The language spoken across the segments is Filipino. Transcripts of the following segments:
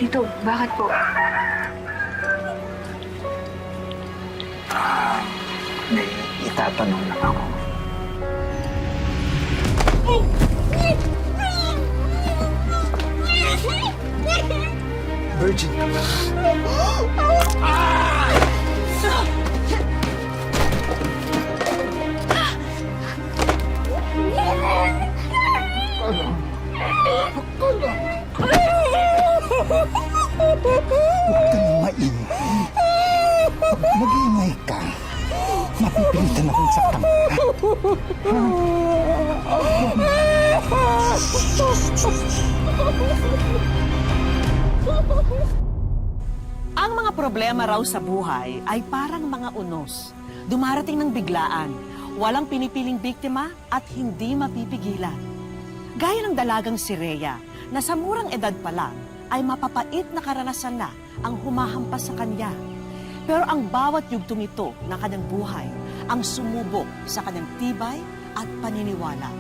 Tito, bakit po? May itatanong lang ako. Virgin. Huwag ka nang maingay. Pag mag-iingay ka, mapipilitan akong saktan ka. Ang mga problema raw sa buhay ay parang mga unos. Dumarating ng biglaan, walang pinipiling biktima at hindi mapipigilan. Gaya ng dalagang si Rhea, na sa murang edad pa lang ay mapapait na karanasan na ang humahampas sa kanya. Pero ang bawat yugtong ito ng kanyang buhay ang sumubok sa kanyang tibay at paniniwala.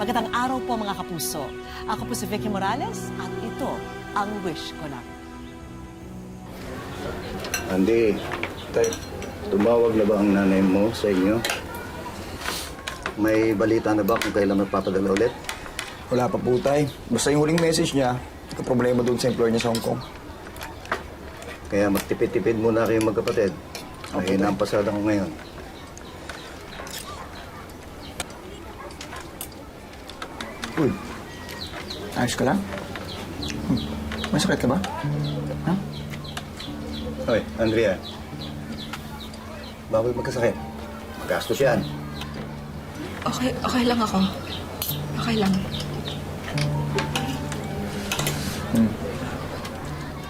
Magandang araw po mga kapuso. Ako po si Vicky Morales at ito ang Wish Ko Lang. Andy, tumawag na ba ang nanay mo sa inyo? May balita na ba kung kailan magpapadala ulit? Wala pa po, tay. Basta yung huling message niya, problema doon sa employer niya sa Hong Kong. Kaya magtipid-tipid muna kayong magkapatid. Mahina ang pasada ko ngayon. Uy, ayos ka lang? May sakit ka ba? Ha? Hoy, Andrea. Bawal magkasakit. Magastos yan. Okay lang ako. Okay lang.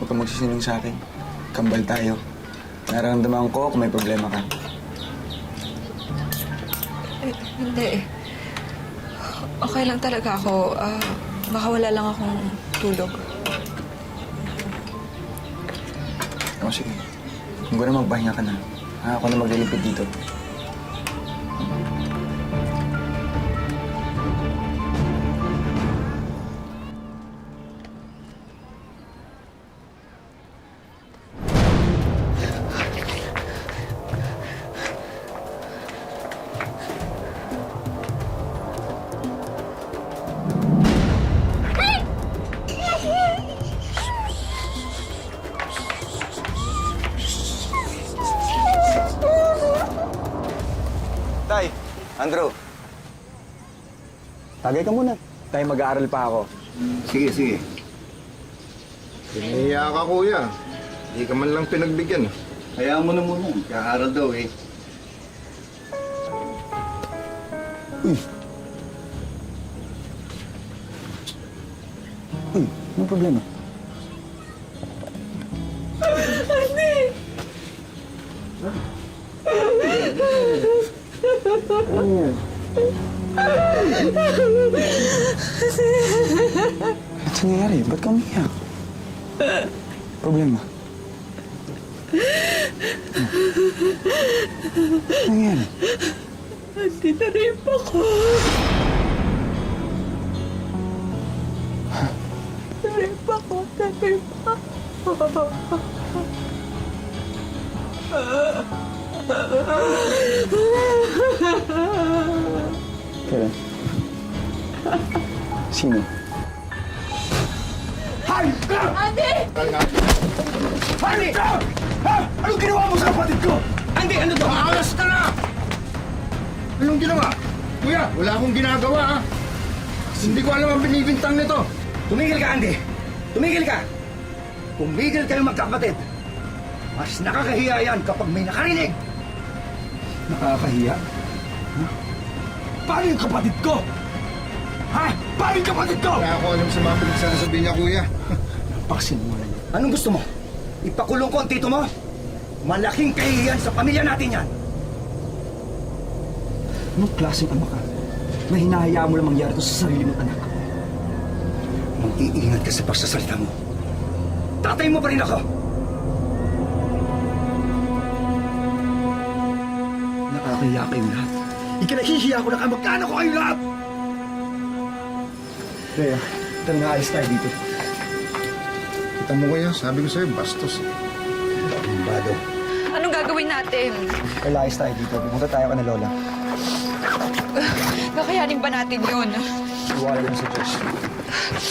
Huwag kang magsisinungaling sa akin. Kambal tayo. Nararamdaman ko kung may problema ka. Hindi. Okay lang talaga ako. Baka wala lang akong tulog. O sige. Kung gano'n magpahinga ka na. Ako na maglilipid dito. Tay, Andrew. Tagay ka muna. Tayo mag-aaral pa ako. Sige, sige. Pinahiya ka, kuya. Hindi ka man lang pinagbigyan. Hayaan mo na muna. Kaaral daw eh. Uy, anong problema? Ba't nangyayari? Ba't ka umiyak? Problema? Ano nangyayari? Hindi na rin ako. Narip ako. Kailan? Sino? Andi! Ha? Anong ginawa mo sa kapatid ko? Andi, ano to? Maalas ka na! Anong ginawa? Kuya, wala akong ginagawa, ha? Hindi ko alam ang binibintang nito. Tumigil ka, Andy. Tumigil ka. Tumigil kayo magkapatid. Mas nakakahiya yan kapag may nakarinig. Nakakahiya? Paano yung kapatid ko? Ha? Paano yung kapatid ko? Wala ako alam sa mga pinagsasabi niya, kuya. Napakasinungaling niya. Anong gusto mo? Ipakulong ko ang tito mo? Malaking kahihiyan sa pamilya natin yan. Anong klaseng ama ka? Na hinahayaan mo lang mangyari ito sa sarili mong anak. Mag-iingat ka sa pagsasalita mo. Tatay mo pa rin ako. Nakakahiya kayong lahat. Ikinahihiya ko na kamag-anak ko kayong lahat. Kaya, tara na ayos tayo dito. Kita mo kaya, sabi ko sa'yo, bastos. Bado. Anong gagawin natin? Kalayas tayo dito. Pumunta tayo ka na Lola. Kakayanin ba natin yun? Iwala lang sa Diyos.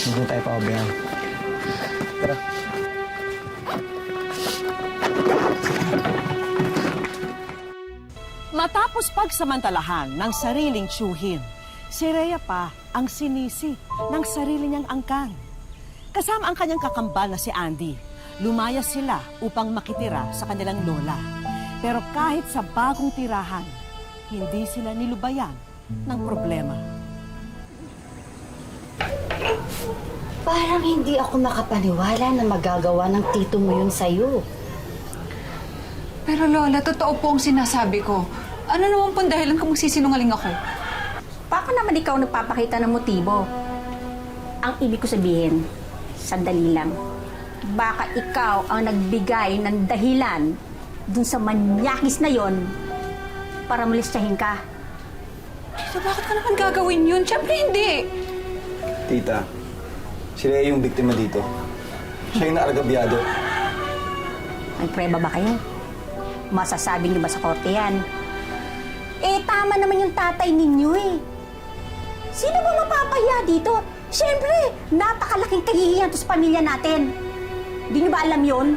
Hindi tayo pababayaan. Tara. Matapos pagsamantalahan ng sariling tiyuhin, si Rhea pa ang sinisi ng sarili niyang angkan. Kasama ang kanyang kakambal na si Andy, lumayas sila upang makitira sa kanilang lola. Pero kahit sa bagong tirahan, hindi sila nilubayan ng problema. Parang hindi ako makapaniwala na magagawa ng tito mo yun sa'yo. Pero Lola, totoo po ang sinasabi ko. Ano naman pong dahilan kung magsisinungaling ako? Baka naman ikaw nagpapakita ng motibo. Ang ibig ko sabihin, sandali lang. Baka ikaw ang nagbigay ng dahilan dun sa manyakis na yon para molestahin ka. So bakit ko naman gagawin yun? Siyempre hindi. Tita, si Rhea yung biktima dito. Siya yung naargabyado. May prueba ba kayo? Masasabi niyo ba sa korte yan? Eh, tama naman yung tatay ninyo eh. Sino ba mapapahiya dito? Siyempre, napakalaking kahihiyan to sa pamilya natin. Di niyo ba alam yun?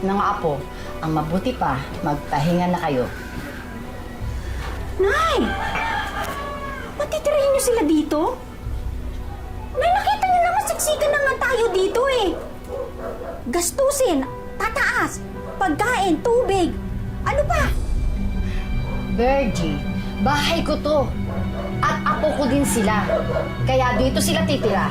Mga apo, ang mabuti pa, magpahinga na kayo. Nay! Patitirahin niyo sila dito? Nay, nakita niyo naman siksikan na nga tayo dito eh. Gastusin, tataas, pagkain, tubig. Ano pa? Virgie, bahay ko to. At apo ko din sila. Kaya dito sila titira.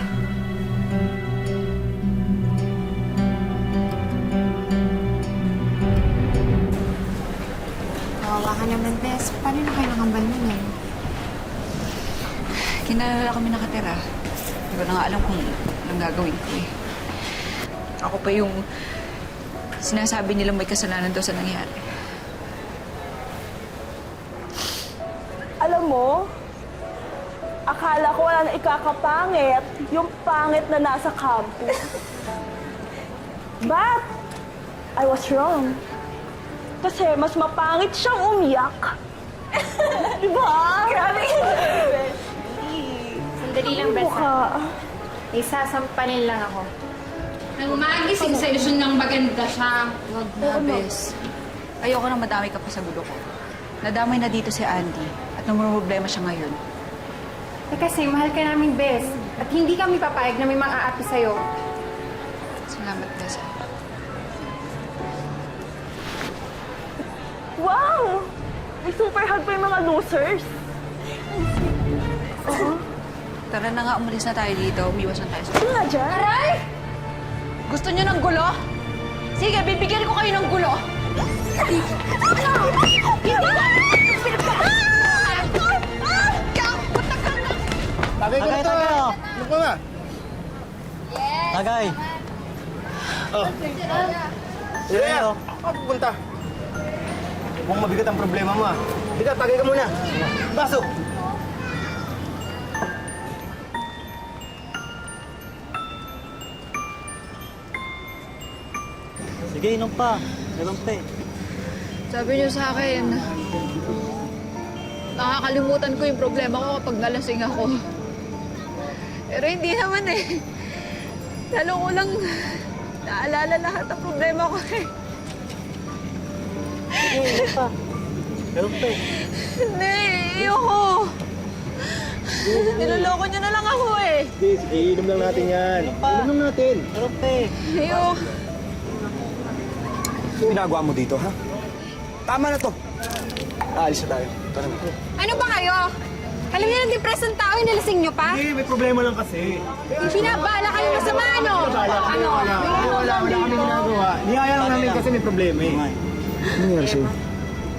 Kawawa ka naman, Bes. Paano na kayo nakambal mo ngayon? Kinalala kami nakatira. Hindi ko na nga alam kung anong gagawin ko eh. Ako pa yung sinasabi nilang may kasalanan daw sa nangyari. Alam mo, akala ko wala na ikakapangit yung pangit na nasa campus. But, I was wrong. Kasi mas mapangit siyang umiyak. Diba? Grabe! Sandali lang, Bes. Isasampanin lang ako. Nang umagising sa ilusyon ng maganda siya. Wag na, Bes. Ayoko na madami ka pa sa gulo ko. Nadamay na dito si Andy at namumroblema siya ngayon. Eh kasi mahal ka namin, Bes. At hindi kami papayag na may mang-aapi sa'yo. Salamat, Bes. Wow! May super hug pa yung mga losers. Tara na nga, umalis na tayo dito. Umiwas na tayo sa... Ano nga dyan? Aray! Gusto niyo ng gulo? Sige, bibigyan ko kayo ng gulo. Tagay ka na to! Ano ka nga? Tagay! Oh. Sige, ako pupunta. Mukhang mabigat ang problema mo ah. Hindi ka, tagay ka muna. Baso! Sige, inom pa. Meron pa eh. Sabi niyo sa akin, nakakalimutan ko yung problema ko kapag nalasing ako. Pero hindi naman eh. Lalo ko lang naalala lahat ng problema ko eh. Sige, inom pa. Meron pa eh. Hindi, ayoko. Niloloko niyo na lang ako eh. Sige, inom lang natin yan. Inom lang natin. Meron pa eh. Ayoko. Ano ginagawa mo dito, ha? Tama na to. Aalis na tayo. Tara na. Ano ba kayo? Alam niyo ng depression tao, inalasing niyo pa? Hindi, may problema lang kasi. Pinabala kayo masama, ano? Ano? Wala kami ginagawa. Niyaya lang namin kasi may problema eh. Ano nangyari sa'yo?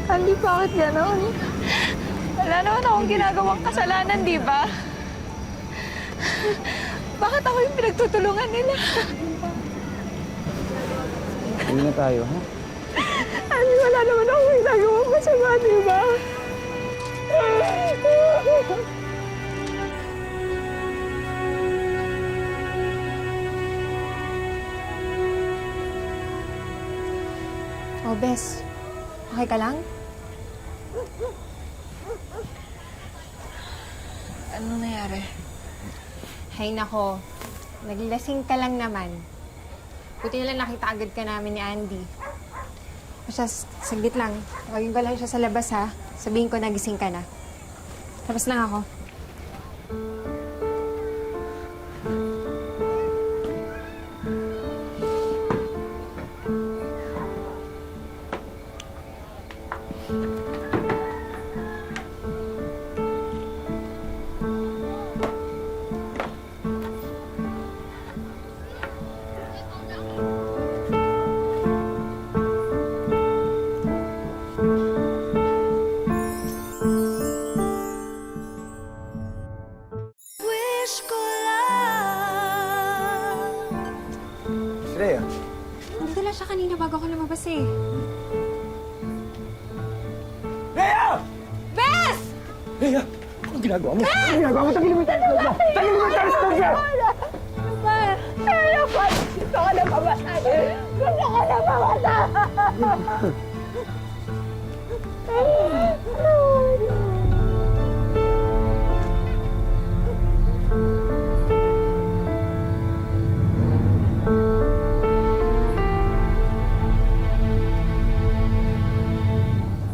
Andy, bakit gano'n? Wala naman akong ginagawang kasalanan, di ba? Bakit ako yung pinagtutulungan nila? Uwi na tayo, ha? Andy, wala naman akong ginagawang masama, di ba? Oh, Bes. Okay ka lang? Anong nangyari? Hay nako. Naglasing ka lang naman. Buti na lang nakita agad ka namin ni Andy. Basta, saglit lang. Tawagin ko lang siya sa labas, ha? Sabihin ko nagising ka na. Tapos lang ako. Rhea, Nandito lang siya kanina bago ako lumabas, eh. Rhea! Bes! Rhea! Anong ginagawa mo? Anong ginagawa mo? Tagilin mo yung telescope mo! Tagilin mo yung telescope mo! Gusto ko na mamatay. Gusto ko na mamatay.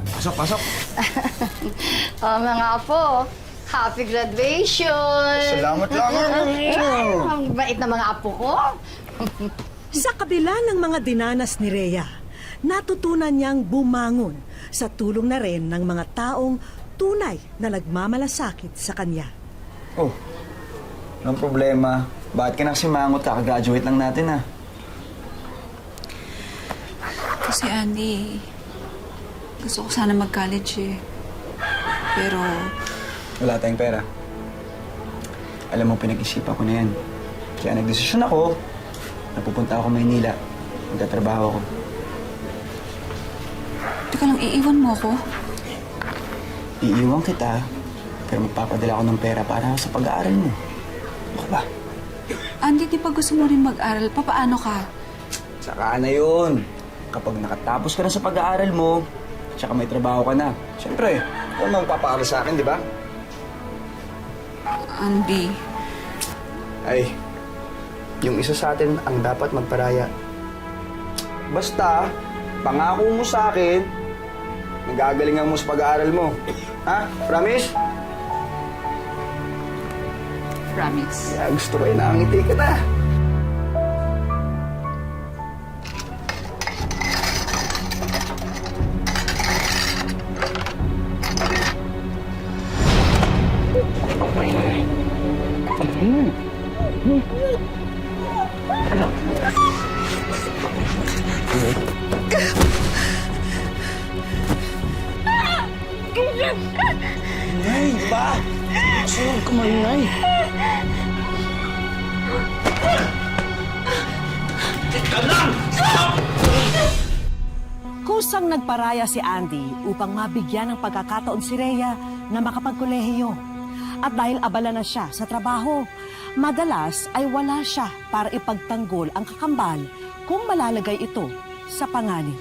Pasok, pasok. Mga apo, happy graduation! Salamat lang. Ang bait na mga apo ko. Sa kabila ng mga dinanas ni Rhea, natutunan niyang bumangon sa tulong na rin ng mga taong tunay na nagmamalasakit sa kanya. Oh, anong problema? Bakit ka nagsimangot? Kaka-graduate lang natin, ah. Kasi Andy, gusto ko sana mag-college eh. Pero Wala tayong pera. Alam mo, pinag-isipan ko na yan. Kaya nagdesisyon ako, napupunta ako Maynila. Magtatrabaho ako. teka lang, iiwan mo ako? Iiwan kita, pero magpapadala ako ng pera para sa pag-aaral mo. Ano ba? Andy, di ba gusto mo rin mag-aral? Papaano ka? Saka na yun. Kapag nakatapos ka na sa pag-aaral mo, tsaka may trabaho ka na. Siyempre, ikaw naman magpapaaral sa akin, di ba? Andy, Ay, yung isa sa atin ang dapat magparaya. Basta, pangako mo sa akin, nagagalingan mo sa pag-aaral mo. Ha? Promise? promise. Kaya gusto ko yung nakangiti ka na. Nay, di ba? Sunod ka man, Nay. Kusang nagparaya si Andy upang mabigyan ng pagkakataon si Rhea na makapagkolehiyo. At dahil abala na siya sa trabaho, madalas ay wala siya para ipagtanggol ang kakambal kung malalagay ito sa panganib.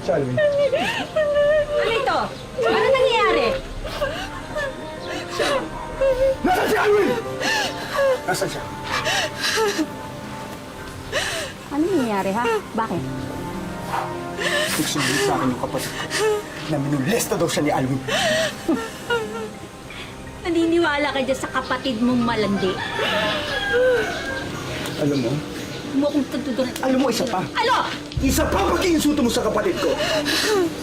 Salve. Ano ito? Ano nangyayari? Nasaan si Alwin? Nasaan siya? Ano nangyayari, ha? Bakit? Nagsumbong sa akin yung kapatid ko na minulesta daw siya ni Alvin. Naniniwala ka dyan sa kapatid mong malandi. Alam mo, Mo kong tutudurin. alam mo isa pa. Ano? Isa pa pag-iinsulto mo sa kapatid ko.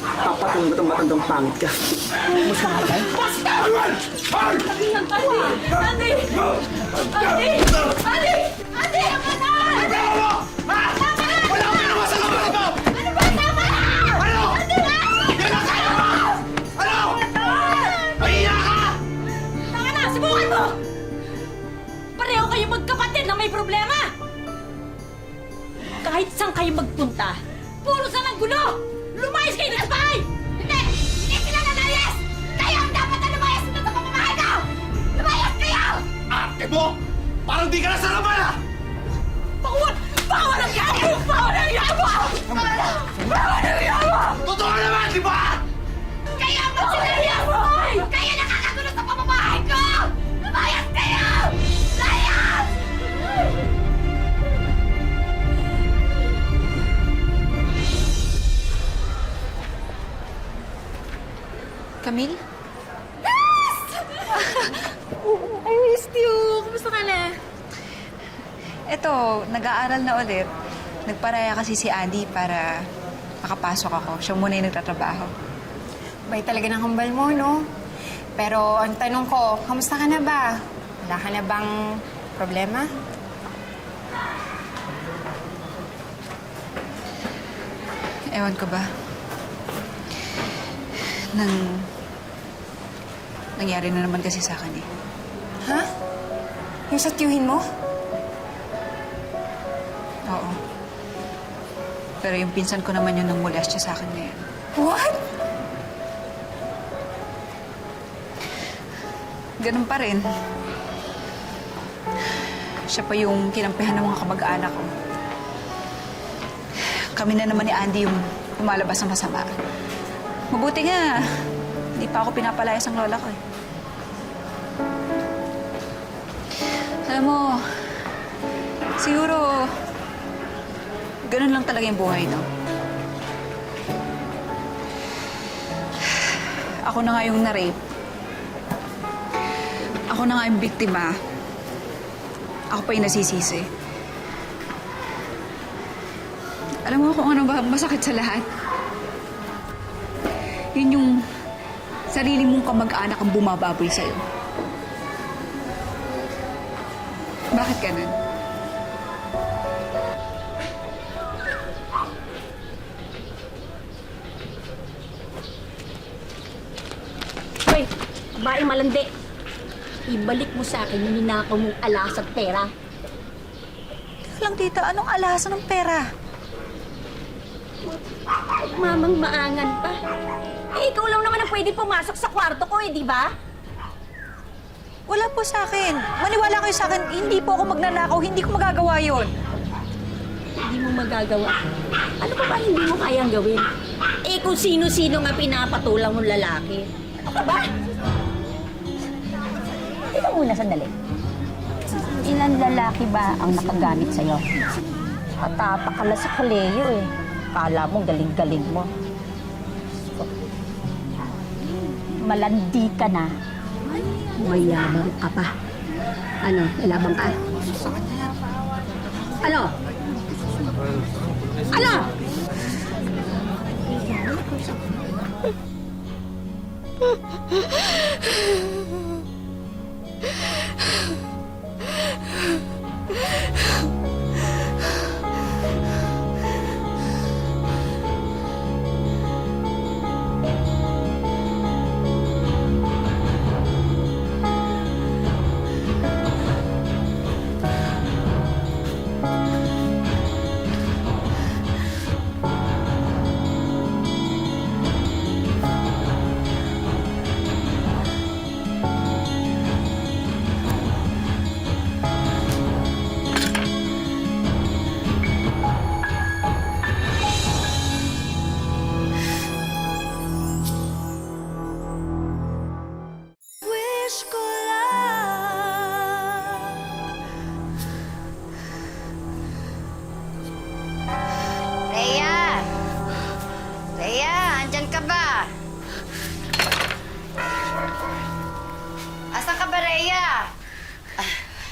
Papatong mo itong matandang pangit ka. Mas ka matay? Basta! Alwin! Al! Andy! Andy! Andy! Andy! Andy! Tama na! Ano? Ha? Wala akong ginawa sa kapatid ko! Ano ba? Tama na! Ano? Andy na! Yan ang kaya mo! Ano? Mahiya ka! Tama na! Subukan mo! Pareho kayo magkapatid na may problema! Kahit saan kayo magpunta, puro sa ng gulo! Lumayas kayo na sa bahay! Hindi! Hindi sila nalayas! Kayo ang dapat na lumayas dito sa pamamahay ko! diskarte mo! Parang di ka na sarapan ah! Walang yawa! Totoo naman, di ba? Kaya mo sinabi mo! Kaya nakakagulo sa pamamahay ko! Lumayas kayo! Layas! Camille? I missed you! Kumusta ka na? Eto, nag-aaral na ulit. Nagparaya kasi si Andy para makapasok ako. Siya muna yung nagtatrabaho. Bay talaga ng kambal mo, no? Pero ang tanong ko, kamusta ka na ba? Wala ka na bang problema? Ewan ko ba? Nangyari na naman kasi sa akin eh. Ha? Yung sa tiyuhin mo? Oo. Pero yung pinsan ko naman yung nangmolestya sa akin ngayon. What? Ganun pa rin. Siya pa yung kinampihan ng mga kamag-anak ko. Kami na naman ni Andy yung lumalabas ng masama. Mabuti nga, hindi pa ako pinapalayas ng lola ko eh. Alam mo, siguro, ganun lang talaga yung buhay, no? Ako na nga yung na-rape. Ako na nga yung biktima. Ako pa yung nasisisi. Alam mo kung ano ba masakit sa lahat? Yun yung sarili mong kamag-anak ang bumababoy sa'yo. Bakit ganun? Hoy, babae malandi. Ibalik mo sa akin yung ninakaw mong alas at pera. Teka lang, tita. Anong alasan ng pera? Mamang maangan pa. Eh, ikaw lang naman ang pwede pumasok sa kwarto ko eh, di ba? Wala po sa akin. Maniwala kayo sa akin, hindi po ako magnanakaw. Hindi ko magagawa yon. Hindi mo magagawa. Ano pa ba hindi mo kayang gawin? Eh, kung sino-sino nga pinapatulang mong lalaki. Ano ka ba? Ito muna, sandali. Ilan lalaki ba ang nakagamit sa'yo? Patapa ka lang sa koleyo eh. Kala mo galing-galing mo. Malandi ka na. Mayabang ka pa. Ano? Lalabang ka? Ano? Ano? Rhea! Rhea, andyan ka ba? Asan ka ba, Rhea?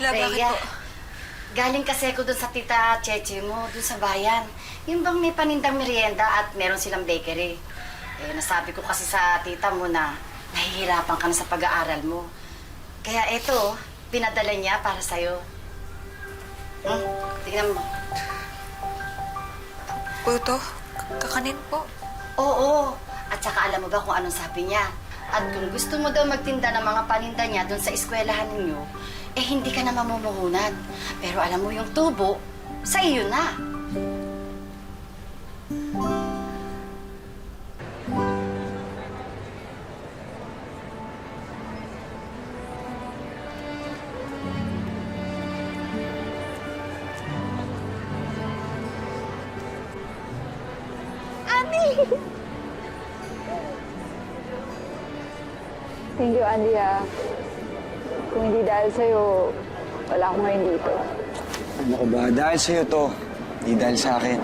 Bakit po? Galing kasi ako dun sa tita Cheche mo, dun sa bayan. Yung bang may panindang merienda at meron silang bakery. Eh, nasabi ko kasi sa tita mo na nahihirapan ka na sa pag-aaral mo. Kaya eto, pinadala niya para sa'yo. Tingnan mo. Puto, kakanin po. Oo. At saka alam mo ba kung anong sabi niya? At kung gusto mo daw magtinda ng mga paninda niya doon sa eskwelahan ninyo, eh hindi ka na mamumuhunan. Pero alam mo yung tubo, sa iyo na. Andy! Thank you, Andy, ah. Kung hindi dahil sa'yo, wala akong ngayon dito. Ano ko ba? Dahil sa'yo to. Hindi dahil sa akin.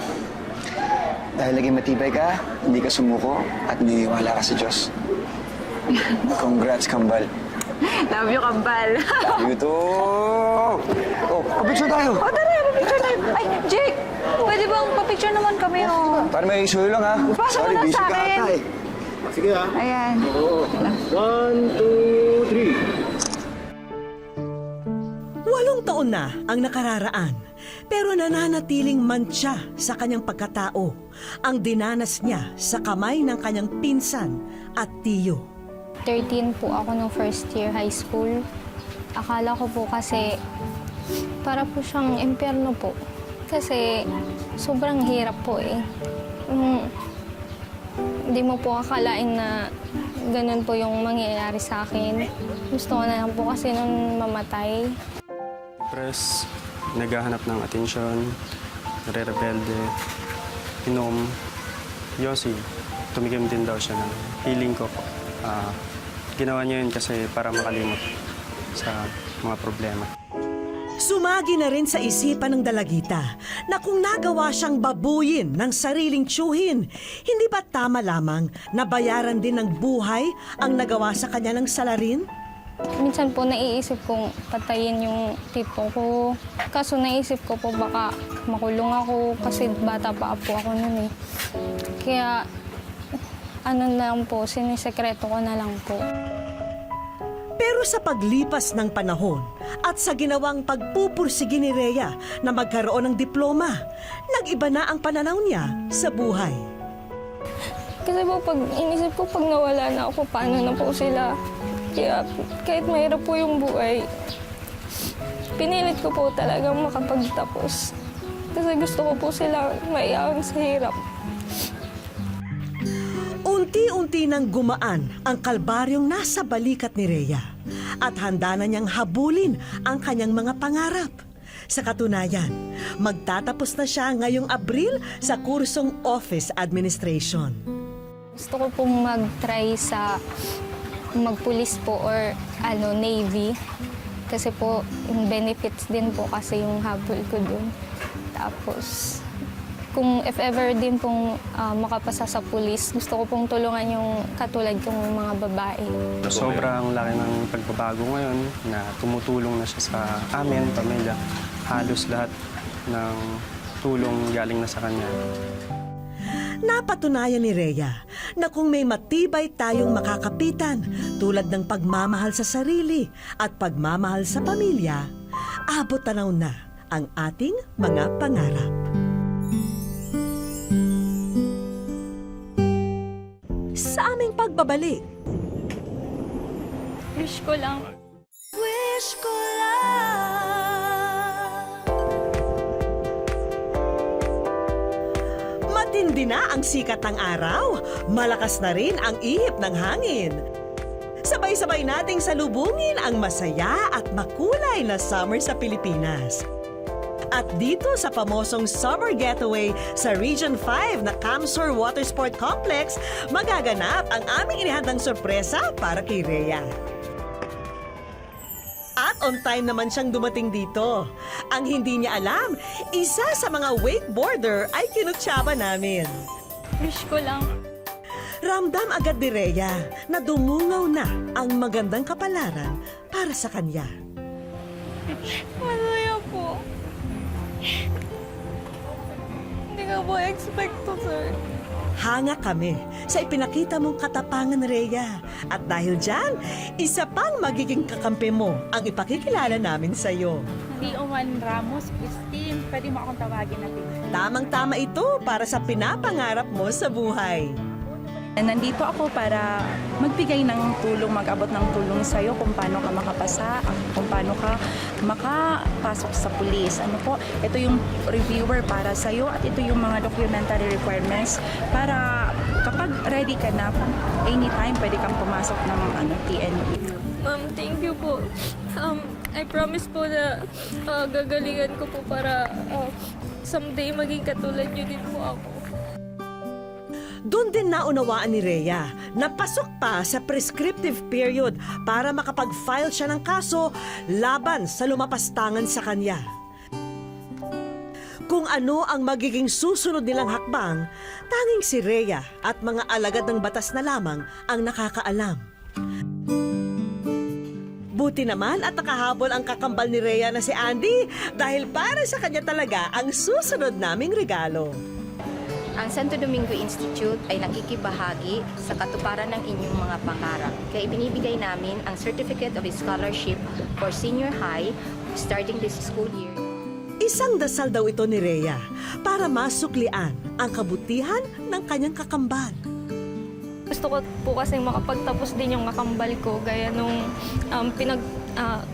Dahil laging matibay ka, hindi ka sumuko, at niniwala ka sa Diyos. Congrats, Kambal. Love you, Kambal. Love you too! Oh, papicture tayo! O, tara, papicture tayo. Ay, Jake! Pwede bang papicture naman kami, oh? Para may isuyo lang, ha? Pasa mo lang busy sa ka akin. ata, eh. Sige ha. Ayan. Oo. 1, 2, 3. 8 taon na ang nakararaan, pero nananatiling mantsa sa kanyang pagkatao ang dinanas niya sa kamay ng kanyang pinsan at tiyo. 13 po ako nung first year high school. Akala ko po kasi para po siyang impyerno po. Kasi sobrang hirap po eh. Hindi mo po akalain na ganun po yung mangyayari sa akin. Gusto ko na lang po kasi nung mamatay. Press, naghahanap ng atensyon, nare-rebelde, inom. Yossi, tumikim din daw siya ng healing ko po. Ginawa niya yun kasi para makalimot sa mga problema. Sumagi na rin sa isipan ng dalagita na kung nagawa siyang babuyin ng sariling tiyuhin, hindi ba tama lamang na bayaran din ng buhay ang nagawa sa kanya ng salarin? Minsan po naiisip kong patayin yung tito ko. Kaso naisip ko po baka makulong ako kasi bata pa po ako nun eh. Kaya ano na lang po, sinisekreto ko na lang po. Pero sa paglipas ng panahon at sa ginawang pagpupursige ni Rhea na magkaroon ng diploma, nag-iba na ang pananaw niya sa buhay. Kasi po pag inisip ko pag nawala na ako, paano na po sila? Kaya kahit mahirap po yung buhay, pinilit ko po talagang makapagtapos. Kasi gusto ko po sila maiyakan sa hirap. Unti-unti nang gumaan ang kalbaryong nasa balikat ni Rhea at handa na niyang habulin ang kanyang mga pangarap. Sa katunayan, magtatapos na siya ngayong Abril sa kursong Office Administration. Gusto ko pong mag-try sa magpulis po or Navy. Kasi po, yung benefits din po kasi yung habol ko dun. Tapos, kung if ever din pong makapasa sa pulis, gusto ko pong tulungan yung katulad kong mga babae. Sobrang laki ng pagbabago ngayon na tumutulong na siya sa amin, pamilya. Halos lahat ng tulong galing na sa kanya. Napatunayan ni Rhea na kung may matibay tayong makakapitan tulad ng pagmamahal sa sarili at pagmamahal sa pamilya, abot tanaw na ang ating mga pangarap. Sa aming pagbabalik, Wish ko lang. wish ko lang matindi na ang sikat ng araw, malakas na rin ang ihip ng hangin. Sabay-sabay nating salubungin ang masaya at makulay na summer sa Pilipinas. At dito sa pamosong summer getaway sa Region 5 na Camsor Water Sport Complex, magaganap ang aming inihandang sorpresa para kay Rhea. At on time naman siyang dumating dito. Ang hindi niya alam, isa sa mga wakeboarder ay kinutsaba namin. Wish ko lang. Ramdam agad ni Rhea na dumungaw na ang magandang kapalaran para sa kanya. Masaya po. Hindi ka po expect to, sir. Hanga kami sa ipinakita mong katapangan, Rhea. At dahil dyan, isa pang magiging kakampi mo ang ipakikilala namin sa iyo. Leoman Ramos, Christine, pwede mo akong tawagin natin. Tamang-tama ito para sa pinapangarap mo sa buhay. Nandito ako para magbigay ng tulong, mag-abot ng tulong sa'yo kung paano ka makapasa, kung paano ka makapasok sa pulis. Ano po, ito yung reviewer para sa'yo at ito yung mga documentary requirements para kapag ready ka na, anytime pwede kang pumasok ng TNU. Ma'am, thank you po. I promise po na gagalingan ko po para someday maging katulad niyo din po ako. Doon din naunawaan ni Rhea na pasok pa sa prescriptive period para makapag-file siya ng kaso laban sa lumapastangan sa kanya. Kung ano ang magiging susunod nilang hakbang, tanging si Rhea at mga alagad ng batas na lamang ang nakakaalam. Buti naman at nakahabol ang kakambal ni Rhea na si Andy dahil para sa kanya talaga ang susunod naming regalo. Ang Santo Domingo Institute ay nakikibahagi sa katuparan ng inyong mga pangarap. Kaya ibinibigay namin ang Certificate of Scholarship for Senior High starting this school year. Isang dasal daw ito ni Rhea para masuklian ang kabutihan ng kanyang kakambal. Gusto ko po kasi makapagtapos din yung kakambal ko, gaya nung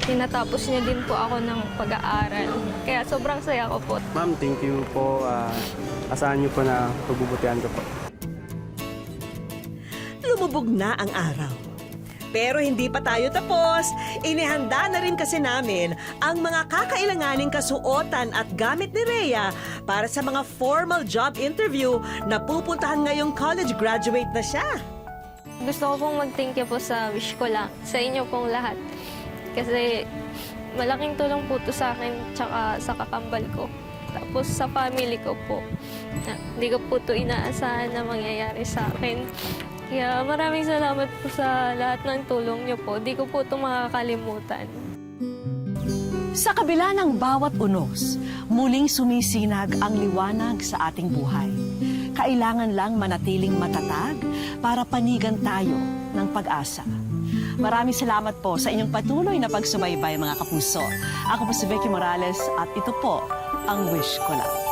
tinatapos niya din po ako ng pag-aaral. Kaya sobrang saya ko po. Ma'am, thank you po. Asahan niyo po na pagbubutihan ko po. Lumubog na ang araw. Pero hindi pa tayo tapos. Inihanda na rin kasi namin ang mga kakailanganing kasuotan at gamit ni Rhea para sa mga formal job interview na pupuntahan ngayong college graduate na siya. Gusto ko pong mag-thank you po sa wish ko lang, sa inyo pong lahat. Kasi malaking tulong po to sa akin tsaka sa kakambal ko. Tapos sa family ko po. Hindi ko po to inaasahan na mangyayari sa akin. Kaya maraming salamat po sa lahat ng tulong niyo po. Di ko po ito makakalimutan. Sa kabila ng bawat unos, muling sumisinag ang liwanag sa ating buhay. Kailangan lang manatiling matatag para panigan tayo ng pag-asa. Maraming salamat po sa inyong patuloy na pagsubaybay, mga kapuso. Ako po si Vicky Morales at ito po ang Wish Ko Lang.